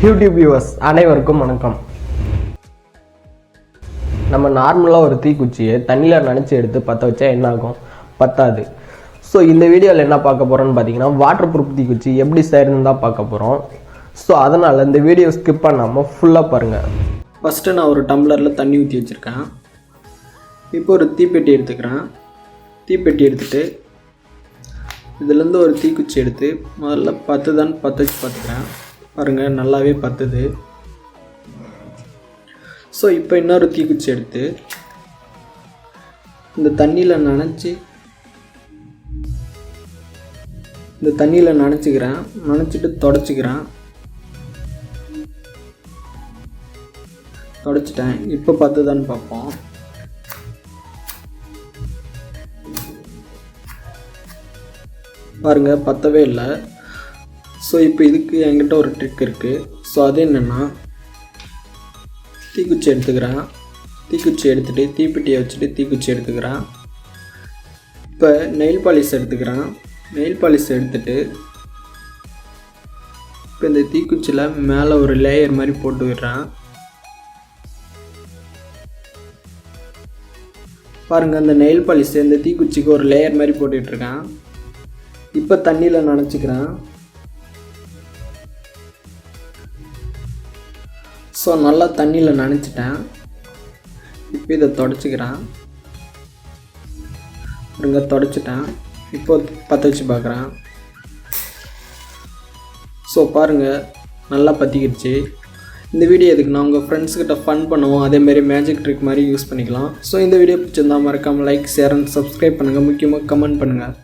YouTube viewers அனைவருக்கும் வணக்கம். நம்ம நார்மலாக ஒரு தீக்குச்சியை தண்ணியில் நனைச்சி எடுத்து பற்ற வச்சா என்ன ஆகும்? பத்தாது. ஸோ இந்த வீடியோவில் என்ன பார்க்க போகிறோன்னு பார்த்தீங்கன்னா வாட்டர் ப்ரூஃப் தீக்குச்சி எப்படி செய்யறதுன்னு தான் பார்க்க போகிறோம். ஸோ அதனால் இந்த வீடியோ ஸ்கிப் பண்ணாமல் ஃபுல்லாக பாருங்கள். ஃபஸ்ட்டு நான் ஒரு டம்ளரில் தண்ணி ஊற்றி வச்சுருக்கேன். இப்போ ஒரு தீப்பெட்டி எடுத்துக்கிறேன். தீப்பெட்டி எடுத்துகிட்டு இதுலேருந்து ஒரு தீக்குச்சி எடுத்து முதல்ல பற்ற வச்சு பார்த்துக்கிறேன். பாருங்கள், நல்லாவே பற்றுது. ஸோ இப்போ இன்னொரு தீக்குச்சி எடுத்து இந்த தண்ணியில் நனைச்சிக்கிறேன். நனைச்சிட்டு தொடச்சிட்டேன். இப்போ பற்றுதான்னு பார்ப்போம். பாருங்கள், பற்றவே இல்லை. ஸோ இப்போ இதுக்கு என்கிட்ட ஒரு ட்ரிக் இருக்குது. ஸோ அது என்னென்னா, தீக்குச்சி எடுத்துக்கிறேன். தீக்குச்சி எடுத்துகிட்டு தீப்பெட்டியை வச்சுட்டு தீக்குச்சி எடுத்துக்கிறேன். இப்போ நெயில் பாலிஷ் எடுத்துக்கிறேன். நெயில் பாலிஷ் எடுத்துகிட்டு இப்போ இந்த தீக்குச்சியில் மேலே ஒரு லேயர் மாதிரி போட்டு விடுறேன். பாருங்கள், அந்த நெயில் பாலிஷ் இந்த தீக்குச்சிக்கு ஒரு லேயர் மாதிரி போட்டுட்ருக்கேன். இப்போ தண்ணியில் நனைச்சிக்கிறேன். ஸோ நல்லா தண்ணியில் நனைச்சிட்டேன். இப்போ இதை தொடச்சிக்கிறேன். தொடச்சிட்டேன். இப்போ பற்ற வச்சு பார்க்குறேன். ஸோ பாருங்கள், நல்லா பற்றிக்கிடுச்சு. இந்த வீடியோ எதுக்குன்னா உங்கள் ஃப்ரெண்ட்ஸ்கிட்ட ஃபன் பண்ணுவோம், அதேமாரி மேஜிக் ட்ரிக் மாதிரி யூஸ் பண்ணிக்கலாம். ஸோ இந்த வீடியோ பிடிச்சிருந்தால் மறக்காமல் லைக், ஷேர் அண்ட் சப்ஸ்கிரைப் பண்ணுங்கள். முக்கியமாக கமெண்ட் பண்ணுங்கள்.